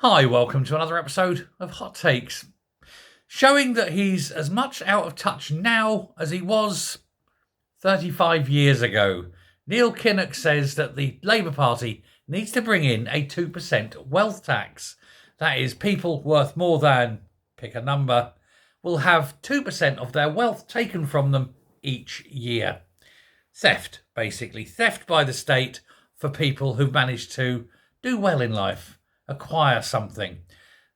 Hi, welcome to another episode of Hot Takes. Showing that he's as much out of touch now as he was 35 years ago. Neil Kinnock says that the Labour Party needs to bring in a 2% wealth tax. That is, people worth more than, pick a number, will have 2% of their wealth taken from them each year. Theft, basically. Theft by the state for people who've managed to do well in life, acquire something.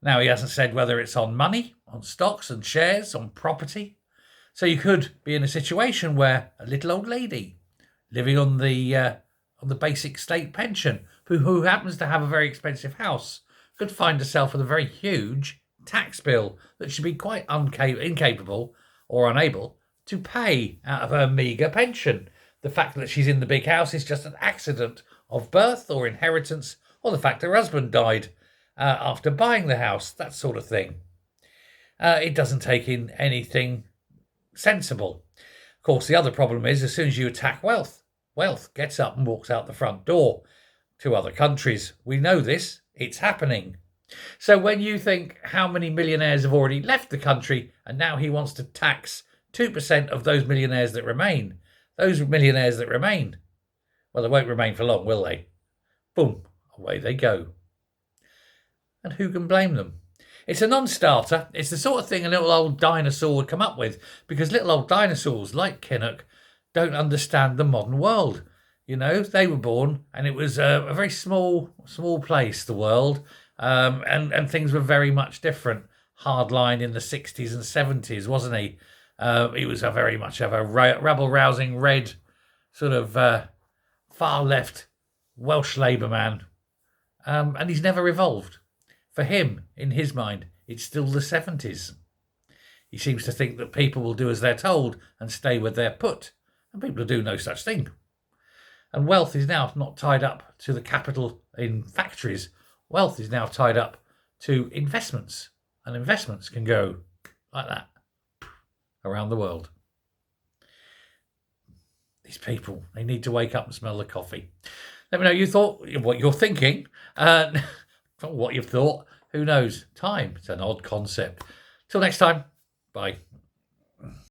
Now, he hasn't said whether it's on money, on stocks and shares, on property. So you could be in a situation where a little old lady living on the basic state pension, who happens to have a very expensive house, could find herself with a very huge tax bill that should be quite incapable or unable to pay out of her meagre pension. The fact that she's in the big house is just an accident of birth or inheritance, or the fact her husband died after buying the house, that sort of thing. It doesn't take in anything sensible. Of course, the other problem is as soon as you attack wealth gets up and walks out the front door to other countries. We know this. It's happening. So when you think how many millionaires have already left the country and now he wants to tax 2% of those millionaires that remain, well, they won't remain for long, will they? Boom, away they go. And who can blame them? It's a non-starter. It's the sort of thing a little old dinosaur would come up with, because little old dinosaurs like Kinnock don't understand the modern world. You know, they were born and it was a very small place, the world, and things were very much different. Hardline in the 60s and 70s, wasn't he? He was very much of a rabble-rousing red sort of far-left Welsh Labour man. And he's never evolved. For him, in his mind, it's still the 70s. He seems to think that people will do as they're told and stay where they're put. And people do no such thing. And wealth is now not tied up to the capital in factories. Wealth is now tied up to investments. And investments can go like that around the world. These people, they need to wake up and smell the coffee. Let me know what you're thinking. What you've thought. Who knows? Time. It's an odd concept. Till next time. Bye.